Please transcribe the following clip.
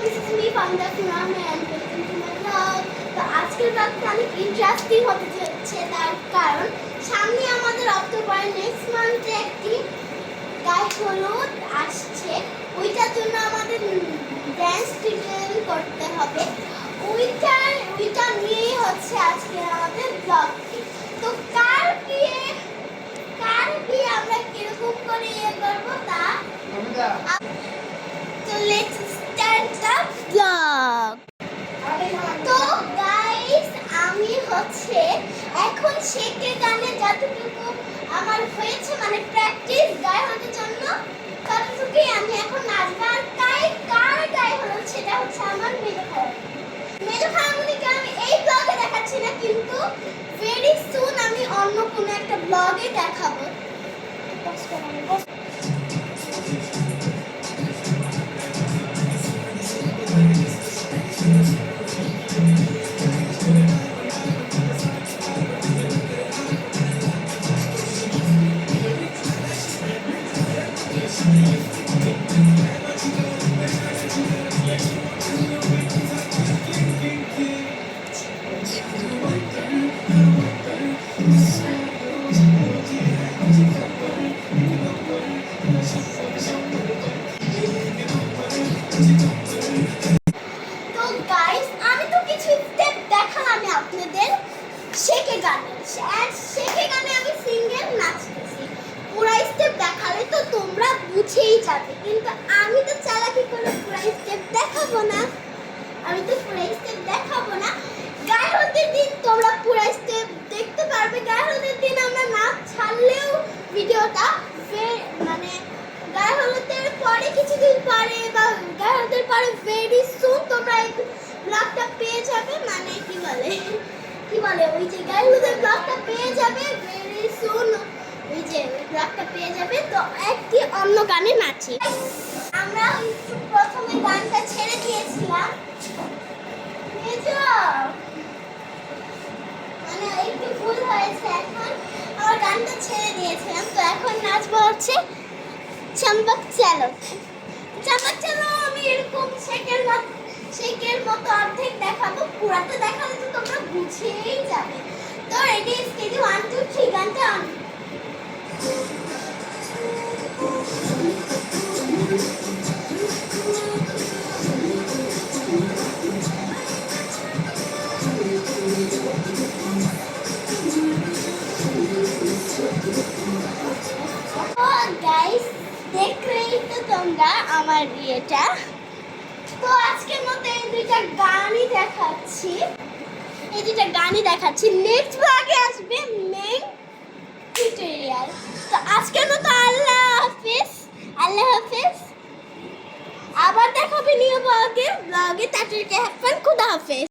this is me from the Kurame and welcome to my vlog. তো আজকের ব্লগটা অনেক ইন্টারেস্টিং হতে যাচ্ছে, তার কারণ সামনে আমাদের অক্টোবর নেক্সট মান্থে একটি গায়ে হলুদ আসছে। ওইটার জন্য আমাদের ড্যান্স ট্রেন করতে হবে। ওইটা নিয়েই হচ্ছে আজকে আমাদের ব্লগটি। তো কার বিয়ে আমরা কিরকম করে করবো তা তো লেটস স্টার্ট দ্য ব্লগ। তো গাইস, আমি হচ্ছে এখন শেখে গানে যতটুকু আমার হয়েছে, মানে প্র্যাকটিস গায়ে হওয়ার জন্য ততটুকুই আমি এখন নাচবো। আর কার গায়ে হলো সেটা হচ্ছে আমার মেজো খালামণিকে আমি এই ব্লগে দেখাচ্ছি না, কিন্তু ভেরি সুন আমি অন্য কোনো একটা ব্লগে দেখাবো। তো গাইস, আমি তো কিছু স্টেপ দেখালাম আপনাদের শেখে গানে। শেখে গানে আমি সিঙ্গেল নাচতেছি, পুরা স্টেপ দেখালে তো তোমরা বুঝেই যাবে, কিন্তু আমি তো চালাকি করে পুরা স্টেপ দেখাবো না। গায়ে হলুদের দিন তোমরা পুরা স্টেপ দেখতে পারবে। গায়ে হলুদের দিন আমরা নাচ ছাড়লেও ভিডিওটা মানে গায়ে হলুদের পরে কিছুদিন পরে বা গায়ে হলুদের পরে ভেরি সুন তোমরা এই ব্লগটা পেয়ে যাবে। মানে কি বলে ওই যে গায়ে হলুদের ব্লগটা পেয়ে যাবে ভেরি সুন, ওই যে ব্লগটা পেয়ে যাবে। তো একটি অন্য গানে নাচি। আমরা প্রথমে গানটা ছেড়ে দিয়েছিলাম, মানে একটু ভুল হয়েছে, এখন আমার গানটা ছেড়ে দিয়েছিলাম। তো এখন নাচবো হচ্ছে চম্পক চালো। আমি এরকম শেকের মতো অর্ধেক দেখাবো, পুরাটা দেখালে তো তোমরা বুঝেই যাবে। তো রেডি, স্টেডি, 1 2 3 গানটা অন। গাইস, দেখলেই তো তোমরা আমার বিয়েটা। তো আজকের মতো এই দুইটা গানই দেখাচ্ছি। নেক্সট ব্লগে আসবে মেইন টিউটোরিয়াল। তো আজকের মতো আল্লাহ হাফেজ। আবার দেখাবে নিউ ব্লগে। টাটাকে হ্যাভ ফান, খুদা হাফেজ।